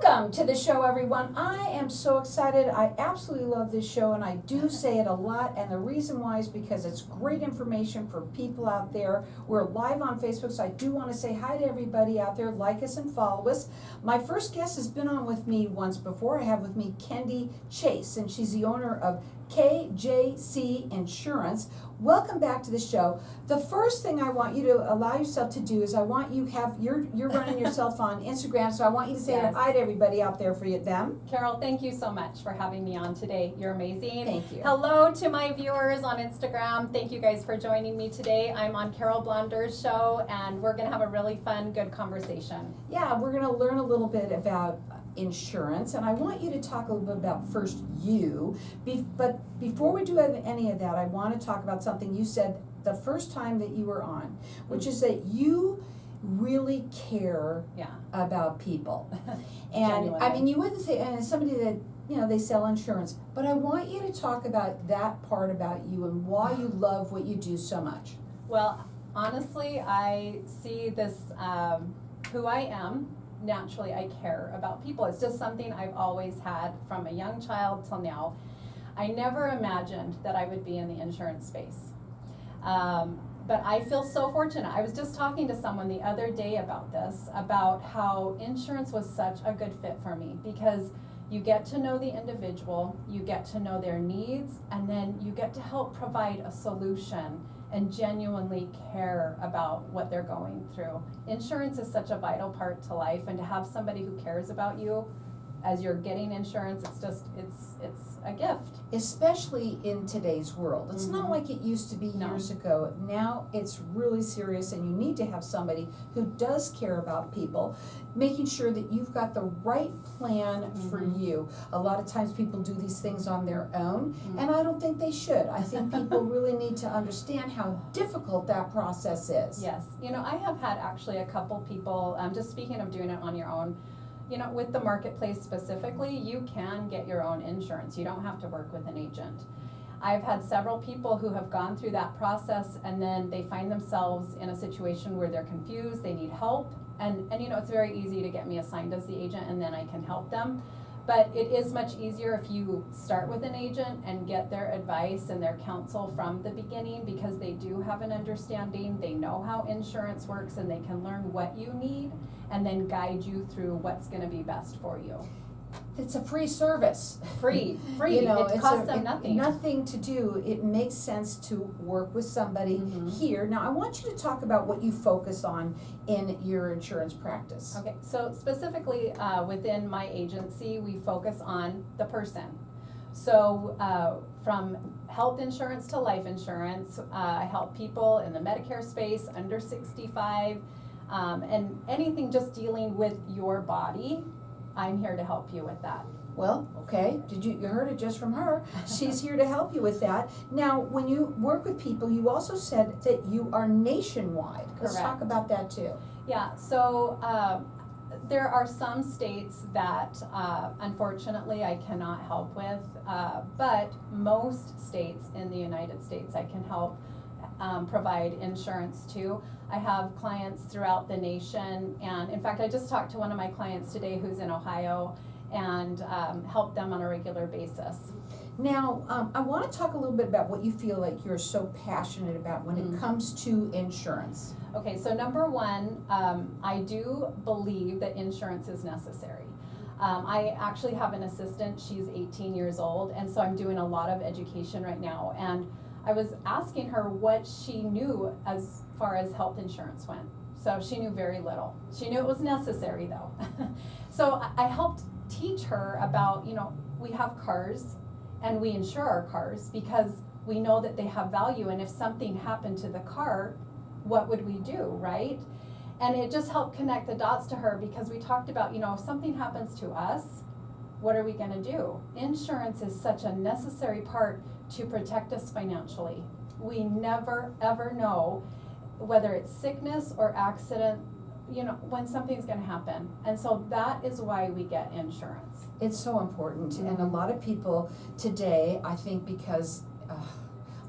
Welcome to the show, everyone. I am so excited. I absolutely love this show, and I do say it a lot, and the reason why is because it's great information for people out there. We're live on Facebook, so I do want to say hi to everybody out there. Like us and follow us. My first guest has been on with me once before. I have with me KJC, and she's the owner of KJC Insurance. Welcome back to the show. The first thing I want you to allow yourself to do is I want you you're running yourself on Instagram, so I want you to say Yes. hi to everybody out there for them. Carol, thank you so much for having me on today. You're amazing. Thank you. Hello to my viewers on Instagram. Thank you guys for joining me today. I'm on Carol Blonder's show, and we're going to have a really fun, good conversation. Yeah, we're going to learn a little bit about insurance, and I want you to talk a little bit about first you. But before we do any of that, I want to talk about something you said the first time that you were on, which is that you really care about people. And Genuinely. I mean, you wouldn't say, and as somebody that, you know, they sell insurance, but I want you to talk about that part about you and why you love what you do so much. Well, honestly, I see this, who I am. Naturally, I care about people. It's just something I've always had from a young child till now. I never imagined that I would be in the insurance space. But I feel so fortunate. I was just talking to someone the other day about this, about how insurance was such a good fit for me, because you get to know the individual, you get to know their needs, and then you get to help provide a solution and genuinely care about what they're going through. Insurance is such a vital part to life, and to have somebody who cares about you as you're getting insurance, it's a gift. Especially in today's world. It's not like it used to be years ago. Now it's really serious, and you need to have somebody who does care about people, making sure that you've got the right plan for you. A lot of times people do these things on their own, and I don't think they should. I think people really need to understand how difficult that process is. Yes, you know, I have had actually a couple people, just speaking of doing it on your own, you know, with the marketplace specifically, you can get your own insurance. You don't have to work with an agent. I've had several people who have gone through that process, and then they find themselves in a situation where they're confused, they need help, and you know, it's very easy to get me assigned as the agent, and then I can help them. But it is much easier if you start with an agent and get their advice and their counsel from the beginning, because they do have an understanding, they know how insurance works, and they can learn what you need and then guide you through what's going to be best for you. It's a free service. Free. You know, it costs them nothing. Nothing to do. It makes sense to work with somebody here. Now, I want you to talk about what you focus on in your insurance practice. Okay, so specifically within my agency, we focus on the person. So from health insurance to life insurance, I help people in the Medicare space under 65, and anything just dealing with your body. I'm here to help you with that. Well, okay, you heard it just from her. She's here to help you with that. Now, when you work with people, you also said that you are nationwide. Let's talk about that too. Yeah, so there are some states that unfortunately I cannot help with, but most states in the United States I can help provide insurance to. I have clients throughout the nation, and in fact I just talked to one of my clients today who's in Ohio, and help them on a regular basis. Now, I want to talk a little bit about what you feel like you're so passionate about when it comes to insurance. Okay, so number one, I do believe that insurance is necessary. I actually have an assistant, she's 18 years old, and so I'm doing a lot of education right now, and I was asking her what she knew as far as health insurance went. So she knew very little. She knew it was necessary though. So I helped teach her about, you know, we have cars and we insure our cars because we know that they have value, and if something happened to the car, what would we do, right? And it just helped connect the dots to her, because we talked about, you know, if something happens to us, what are we going to do? Insurance is such a necessary part to protect us financially. We never ever know whether it's sickness or accident, you know, when something's going to happen. And so that is why we get insurance. It's so important. And a lot of people today, I think, because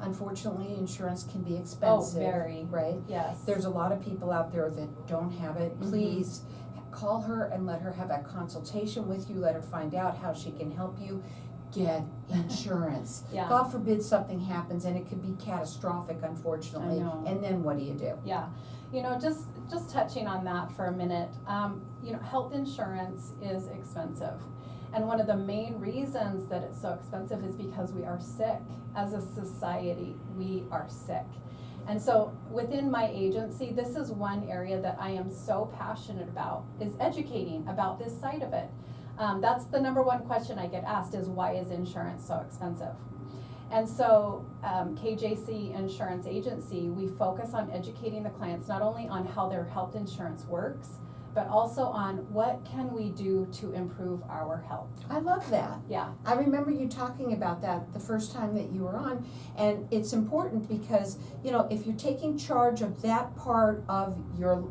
unfortunately insurance can be expensive. Oh, very. Right? Yes. There's a lot of people out there that don't have it. Please call her and let her have that consultation with you, let her find out how she can help you. Get insurance. Yeah. God forbid something happens, and it could be catastrophic, unfortunately. I know. And then what do you do? Yeah, you know, just touching on that for a minute, you know, health insurance is expensive. And one of the main reasons that it's so expensive is because we are sick. As a society, we are sick. And so within my agency, this is one area that I am so passionate about, is educating about this side of it. That's the number one question I get asked is, why is insurance so expensive? And so KJC Insurance Agency, we focus on educating the clients not only on how their health insurance works, but also on what can we do to improve our health. I love that. Yeah. I remember you talking about that the first time that you were on, and it's important because, you know, if you're taking charge of that part of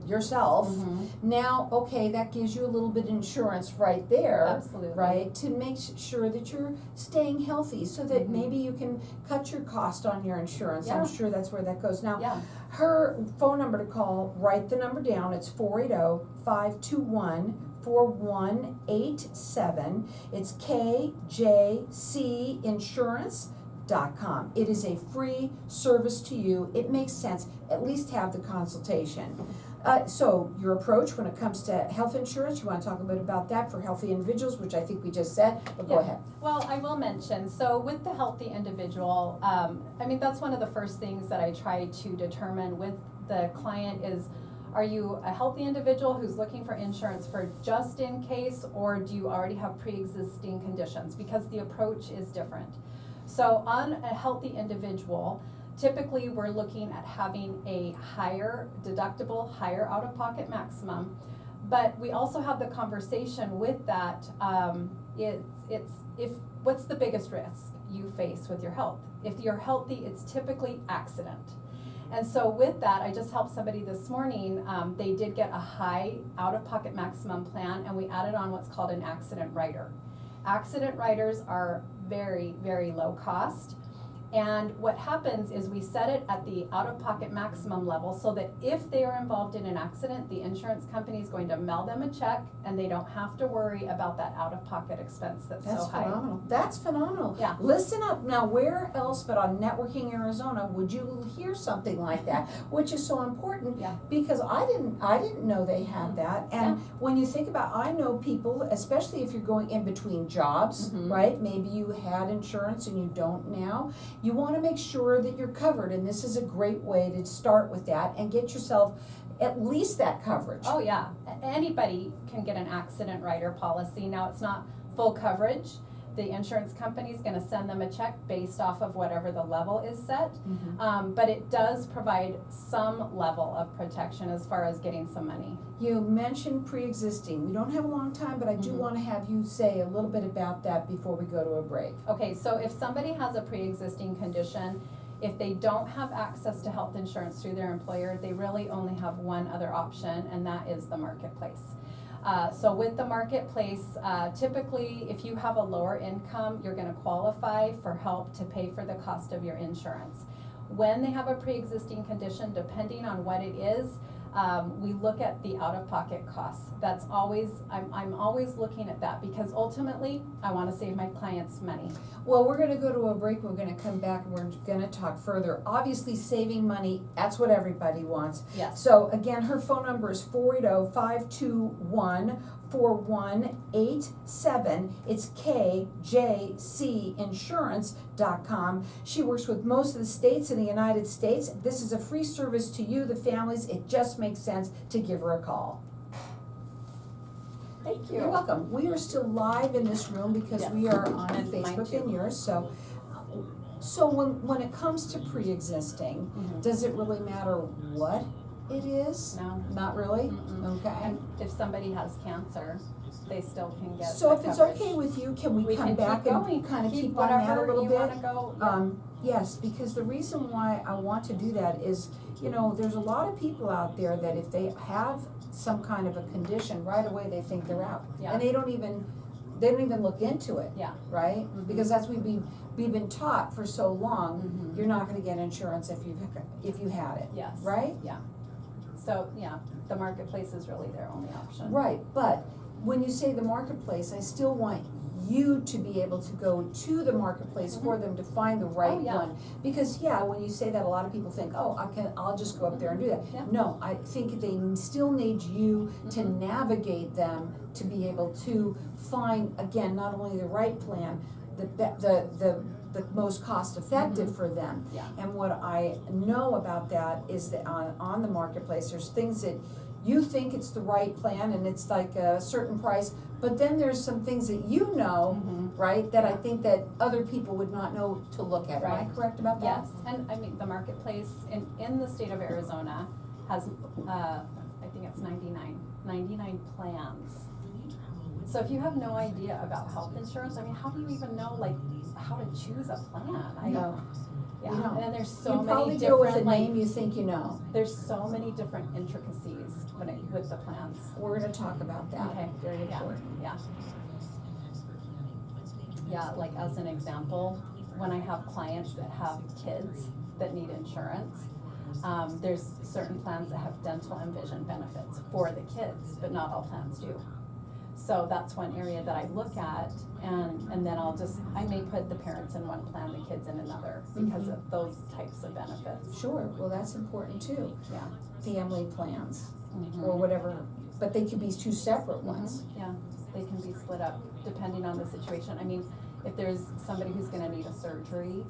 yourself, now, okay, that gives you a little bit of insurance right there. Absolutely. Right, to make sure that you're staying healthy, so that maybe you can cut your cost on your insurance. Yeah. I'm sure that's where that goes. Now, Yeah. her phone number to call, write the number down, it's 480-521-4187. It's KJCINSURANCE.com. It is a free service to you. It makes sense. At least have the consultation. So your approach when it comes to health insurance, you want to talk a bit about that for healthy individuals, which I think we just said, but go ahead. Well, I will mention, so with the healthy individual, I mean, that's one of the first things that I try to determine with the client is, are you a healthy individual who's looking for insurance for just in case, or do you already have pre-existing conditions? Because the approach is different. So on a healthy individual, typically we're looking at having a higher deductible, higher out-of-pocket maximum, but we also have the conversation with that, what's the biggest risk you face with your health? If you're healthy, it's typically accident. And so with that, I just helped somebody this morning, they did get a high out-of-pocket maximum plan, and we added on what's called an accident rider. Accident riders are very, very low cost. And what happens is we set it at the out-of-pocket maximum level so that if they are involved in an accident, the insurance company is going to mail them a check and they don't have to worry about that out-of-pocket expense that's so high. Phenomenal. That's phenomenal. Yeah. Listen up. Now, where else but on Networking Arizona would you hear something like that, which is so important? Yeah. Because I didn't know they had that. And when you think about, I know people, especially if you're going in between jobs, right? Maybe you had insurance and you don't now. You want to make sure that you're covered, and this is a great way to start with that and get yourself at least that coverage. Oh yeah, anybody can get an accident rider policy. Now it's not full coverage. The insurance company is going to send them a check based off of whatever the level is set, but it does provide some level of protection as far as getting some money. You mentioned pre-existing. We don't have a long time, but I do want to have you say a little bit about that before we go to a break. Okay, so if somebody has a pre-existing condition, if they don't have access to health insurance through their employer, they really only have one other option, and that is the marketplace. So with the marketplace, typically if you have a lower income, you're going to qualify for help to pay for the cost of your insurance. When they have a pre-existing condition, depending on what it is, we look at the out-of-pocket costs. That's always, I'm always looking at that because ultimately I want to save my clients money. Well, we're going to go to a break. We're going to come back and we're going to talk further. Obviously, saving money, that's what everybody wants. Yes. So again, her phone number is 480-521-4187. It's KJCInsurance.com. She works with most of the states in the United States. This is a free service to you, the families. It just makes sense to give her a call. Thank you. You're welcome. We are still live in this room because we are on And mine Facebook too. and yours. So when it comes to pre-existing, does it really matter what it is? No. Not really? Okay. And if somebody has cancer, they still can get So the if it's coverage. okay with you, can we come can back keep and going. kind of keep on whatever that a little you bit? want to go. Yes, because the reason why I want to do that is, you know, there's a lot of people out there that if they have some kind of a condition, right away they think they're out. Yeah. And they don't even look into it. Yeah. Right? Because that's we've been taught for so long, you're not gonna get insurance if you had it. Yes. Right? Yeah. So, yeah, the marketplace is really their only option. Right, but when you say the marketplace, I still want you to be able to go to the marketplace for them to find the right Oh, yeah. one. Because, yeah, when you say that, a lot of people think, oh, I'll just go up there and do that. Yeah. No, I think they still need you to Mhm. navigate them to be able to find, again, not only the right plan, the most cost effective Mhm. for them. Yeah. And what I know about that is that on the marketplace, there's things that you think it's the right plan and it's like a certain price, but then there's some things that you know, Mhm. right, that I think that other people would not know to look at. Am I Right. correct about that? Yes, and I mean, the marketplace in the state of Arizona has, I think it's 99 plans. So if you have no idea about health insurance, I mean, how do you even know, like, how to choose a plan? No. Yeah, You don't. and then there's so You many probably deal with a different, name like, you think you know. there's so many different intricacies with the plans. We're gonna talk about that. Okay, Very yeah, important. yeah. Yeah, like as an example, when I have clients that have kids that need insurance, there's certain plans that have dental and vision benefits for the kids, but not all plans do. So that's one area that I look at, and then I may put the parents in one plan, the kids in another, because Mhm. of those types of benefits. Sure, well, that's important too. Yeah. Family plans Mhm. or whatever, but they could be two separate ones. Yeah, they can be split up depending on the situation. I mean, if there's somebody who's gonna need a surgery,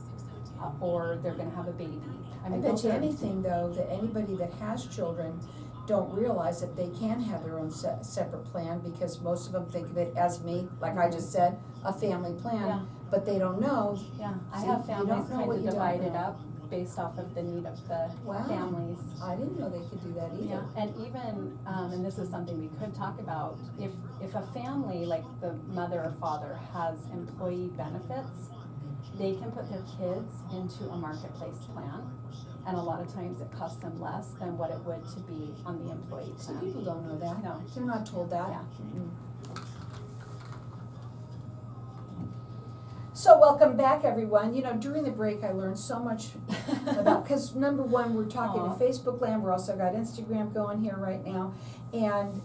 or they're gonna have a baby. I mean, bet those you are- anything though, that anybody that has children don't realize that they can have their own separate plan, because most of them think of it as me, like I just said, a family Yeah. plan, but they don't know. Yeah, I See, have you don't families know kind what of you don't divided know. up based off of the need of the Wow. families. I didn't know they could do that either. Yeah, and even, and this is something we could talk about, if a family, like the mother or father, has employee benefits, they can put their kids into a marketplace plan, and a lot of times it costs them less than what it would to be on the employee Some plan. people don't know that. No. They're not told that. Yeah. Mm-mm. So welcome back, everyone. You know, during the break, I learned so much about, because number one, we're talking Aw. to Facebook land, we're also got Instagram going here right now, and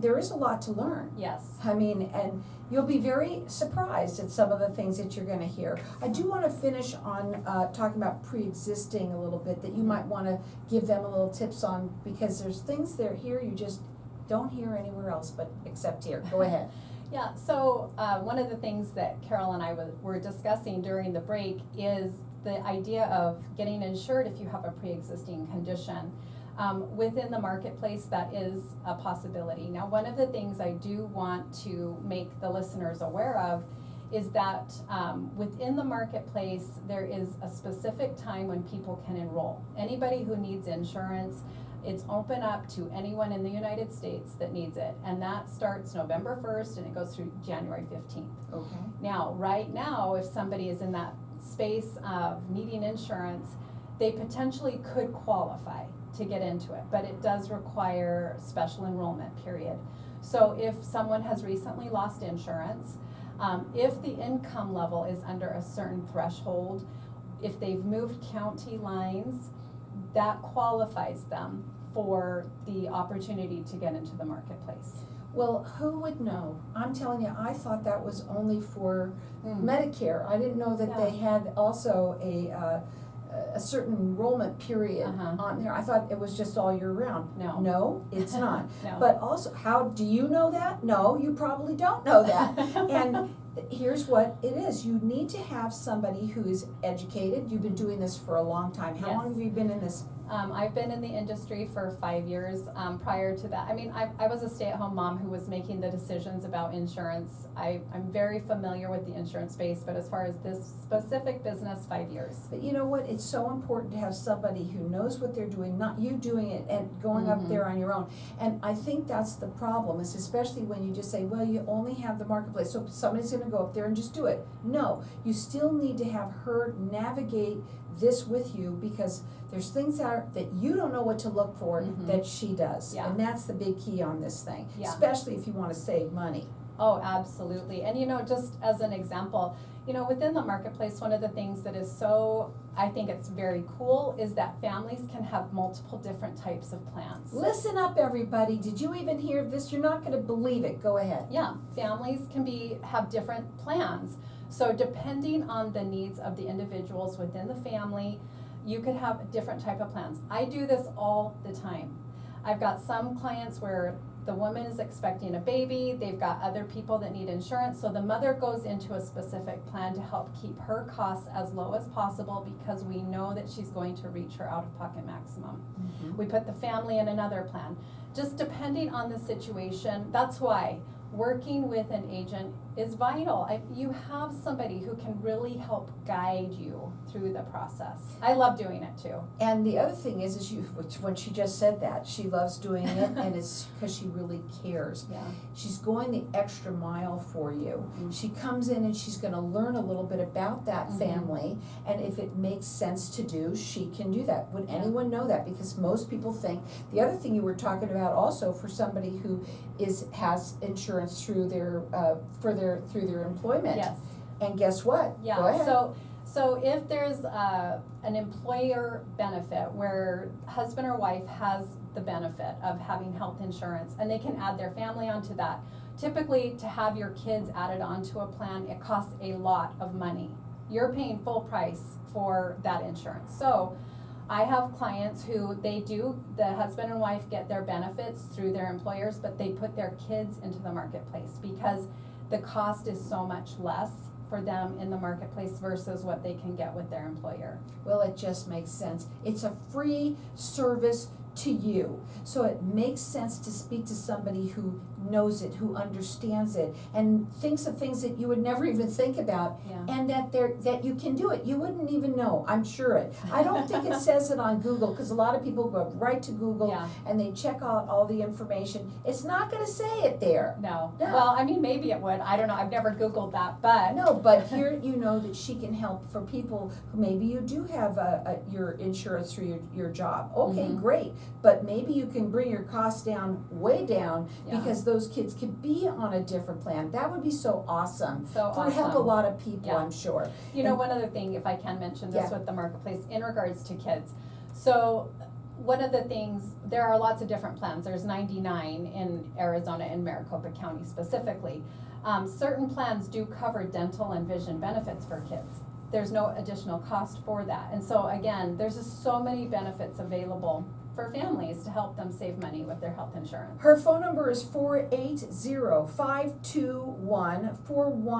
there is a lot to learn. Yes. I mean, and you'll be very surprised at some of the things that you're gonna hear. I do wanna finish on talking about pre-existing a little bit, that you might wanna give them a little tips on, because there's things that are here you just don't hear anywhere else but except here. Go ahead. Yeah, so one of the things that Carol and I were discussing during the break is the idea of getting insured if you have a pre-existing condition. Within the marketplace, that is a possibility. Now, one of the things I do want to make the listeners aware of is that within the marketplace, there is a specific time when people can enroll. Anybody who needs insurance, it's open up to anyone in the United States that needs it, and that starts November 1st and it goes through January 15th. Okay. Now, right now, if somebody is in that space of needing insurance, they potentially could qualify to get into it, but it does require special enrollment period. So if someone has recently lost insurance, if the income level is under a certain threshold, if they've moved county lines, that qualifies them for the opportunity to get into the marketplace. Well, who would know? I'm telling you, I thought that was only for Mm. Medicare. I didn't know that they had also a certain enrollment period Uh-huh. on there. I thought it was just all year round. No. No, it's not. No. But also, how do you know that? No, you probably don't know that. And here's what it is. You need to have somebody who is educated. You've been doing this for a long time. How Yes. long have you been in this? I've been in the industry for 5 years. Prior to that, I mean, I was a stay-at-home mom who was making the decisions about insurance. I'm very familiar with the insurance space, but as far as this specific business, 5 years. But you know what? It's so important to have somebody who knows what they're doing, not you doing it and going up Mhm. there on your own. And I think that's the problem, is especially when you just say, well, you only have the marketplace, so somebody's gonna go up there and just do it. No, you still need to have her navigate this with you, because there's things that you don't know what to look for Mhm. that she does. Yeah. And that's the big key on this thing, Yeah. especially if you wanna save money. Oh, absolutely. And just as an example, within the marketplace, one of the things that is I think it's very cool is that families can have multiple different types of plans. Listen up, everybody. Did you even hear this? You're not going to believe it. Go ahead. Yeah, families can have different plans. So depending on the needs of the individuals within the family, you could have a different type of plans. I do this all the time. I've got some clients where the woman is expecting a baby, they've got other people that need insurance, so the mother goes into a specific plan to help keep her costs as low as possible because we know that she's going to reach her out-of-pocket maximum. Mm-hmm. We put the family in another plan. Just depending on the situation, that's why working with an agent is vital. You have somebody who can really help guide you through the process. I love doing it too. And the other thing is when she just said that, she loves doing it, and it's because she really cares. Yeah. She's going the extra mile for you. Mm-hmm. She comes in and she's going to learn a little bit about that Mm-hmm. family, and if it makes sense to do, she can do that. Would Yeah. anyone know that? Because most people think, the other thing you were talking about also for somebody who has insurance through their employment. Yes. And guess what? Yeah. Go ahead. So if there's an employer benefit where husband or wife has the benefit of having health insurance and they can add their family onto that, typically to have your kids added onto a plan, it costs a lot of money. You're paying full price for that insurance. So I have clients who the husband and wife get their benefits through their employers, but they put their kids into the marketplace because the cost is so much less for them in the marketplace versus what they can get with their employer. Well, it just makes sense. It's a free service to you. So it makes sense to speak to somebody who knows it, who understands it, and thinks of things that you would never even think about, Yeah. and that you can do it. You wouldn't even know, I'm sure it. I don't think it says it on Google, because a lot of people go right to Google Yeah. and they check out all the information. It's not gonna say it there. No. No. Well, I mean, maybe it would. I don't know. I've never Googled that, but. No, but here you know that she can help for people who maybe you do have your insurance through your job. Okay, Mhm. great. But maybe you can bring your costs down, way down, Yeah. because those kids could be on a different plan. That would be so awesome. So It would help a awesome. lot of people, Yeah. I'm sure. You know, one other thing, if I can mention this Yeah. with the marketplace in regards to kids. So one of the things, there are lots of different plans. There's 99 in Arizona and Maricopa County specifically. Certain plans do cover dental and vision benefits for kids. There's no additional cost for that. And so again, there's just so many benefits available for families to help them save money with their health insurance. Her phone number is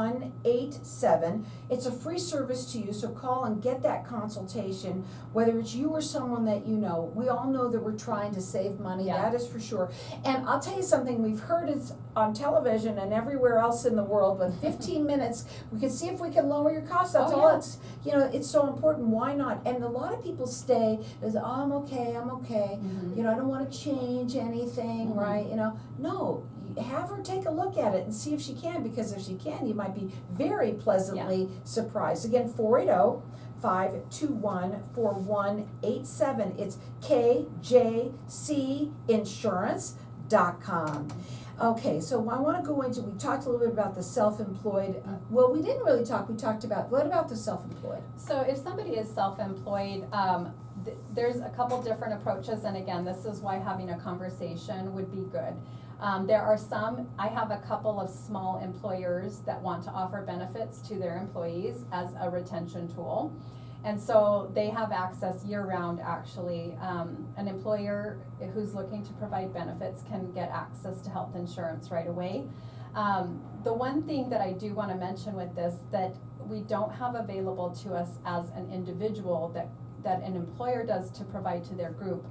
480-521-4187. It's a free service to you, so call and get that consultation, whether it's you or someone that you know. We all know that we're trying to save money, Yeah. that is for sure. And I'll tell you something, we've heard it on television and everywhere else in the world, but 15 minutes, we can see if we can lower your costs. That's Oh, all yeah. it's so important. Why not? And a lot of people stay, as, oh, I'm okay. Mhm. I don't want to change anything, Mhm. right? No, have her take a look at it and see if she can, because if she can, you might be very pleasantly surprised. Again, 480-521-4187. It's KJCINSURANCE.com. Okay, so I want to go into, we talked a little bit about the self-employed. Well, we didn't really talk, what about the self-employed? So if somebody is self-employed, there's a couple different approaches, and again, this is why having a conversation would be good. I have a couple of small employers that want to offer benefits to their employees as a retention tool. And so they have access year-round, actually. An employer who's looking to provide benefits can get access to health insurance right away. The one thing that I do want to mention with this that we don't have available to us as an individual that an employer does to provide to their group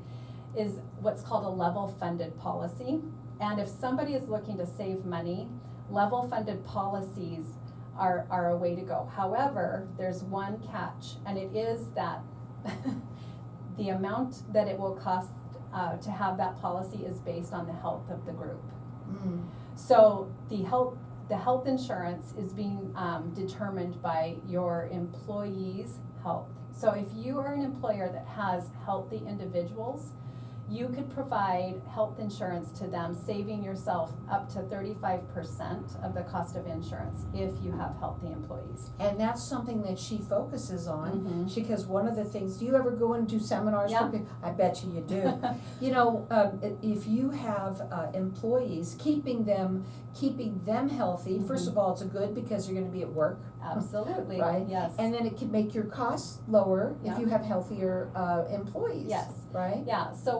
is what's called a level funded policy. And if somebody is looking to save money, level funded policies are a way to go. However, there's one catch, and it is that the amount that it will cost to have that policy is based on the health of the group. Mm. So the health insurance is being determined by your employees' health. So if you are an employer that has healthy individuals, you could provide health insurance to them, saving yourself up to 35% of the cost of insurance if you have healthy employees. And that's something that she focuses on, Mhm. because one of the things, do you ever go and do seminars Yeah. for people? I bet you do. You know, if you have employees, keeping them healthy, first of all, it's a good because you're gonna be at work. Absolutely, Right? yes. And then it can make your costs lower if Yeah. you have healthier employees. Yes. Right? Yeah, so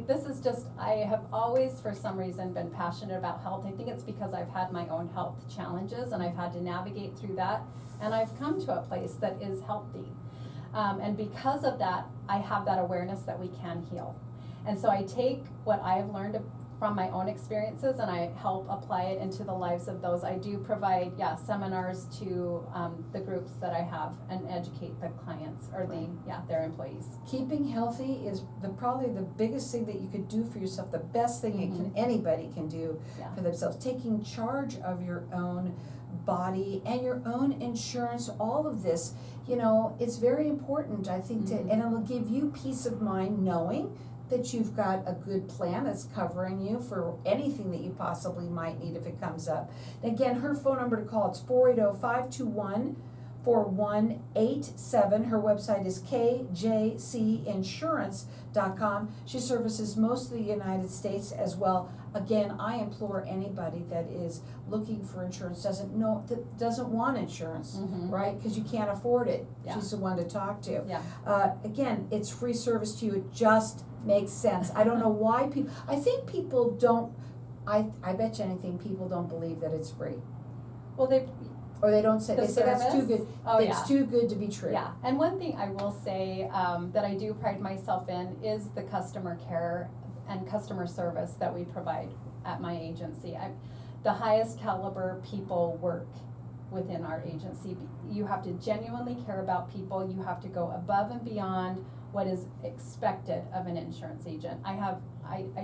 this is just, I have always, for some reason, been passionate about health. I think it's because I've had my own health challenges and I've had to navigate through that, and I've come to a place that is healthy. And because of that, I have that awareness that we can heal. And so I take what I have learned from my own experiences and I help apply it into the lives of those. I do provide, seminars to the groups that I have and educate the clients or their employees. Keeping healthy is probably the biggest thing that you could do for yourself, the best thing anybody can do Yeah. for themselves. Taking charge of your own body and your own insurance, all of this, you know, it's very important, I think, and it'll give you peace of mind knowing that you've got a good plan that's covering you for anything that you possibly might need if it comes up. And again, her phone number to call, it's 480-521-4187. Her website is KJC Insurance.com. She services most of the United States as well. Again, I implore anybody that is looking for insurance, doesn't want insurance, right? Because you can't afford it. Yeah. She's the one to talk to. Yeah. Again, it's free service to you. It just makes sense. I don't know why people, I think people don't, I bet you anything, people don't believe that it's free. Well, Or they don't say, The they say that's too service? good, Oh, it's yeah. too good to be true. Yeah, and one thing I will say that I do pride myself in is the customer care and customer service that we provide at my agency. The highest caliber people work within our agency. You have to genuinely care about people. You have to go above and beyond what is expected of an insurance agent. I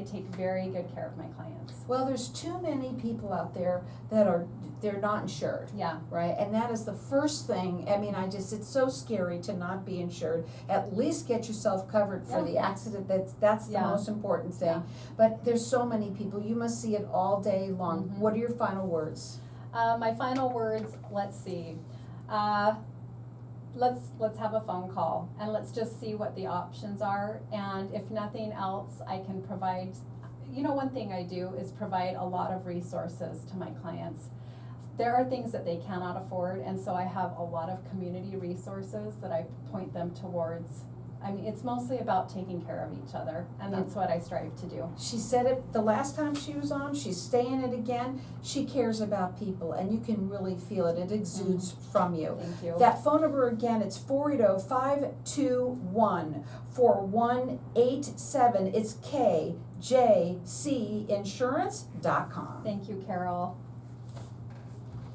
take very good care of my clients. Well, there's too many people out there that they're not insured. Yeah. Right, and that is the first thing, I mean, it's so scary to not be insured. At least get yourself covered for the accident, that's the most important thing. Yeah. But there's so many people, you must see it all day long. What are your final words? My final words, let's see. Let's have a phone call and let's just see what the options are, and if nothing else, I can provide, one thing I do is provide a lot of resources to my clients. There are things that they cannot afford, and so I have a lot of community resources that I point them towards. I mean, it's mostly about taking care of each other, and that's what I strive to do. She said it the last time she was on, she's saying it again, she cares about people, and you can really feel it, it exudes from you. Thank you. That phone number again, it's 480-521-4187, it's KJCInsurance.com. Thank you, Carol.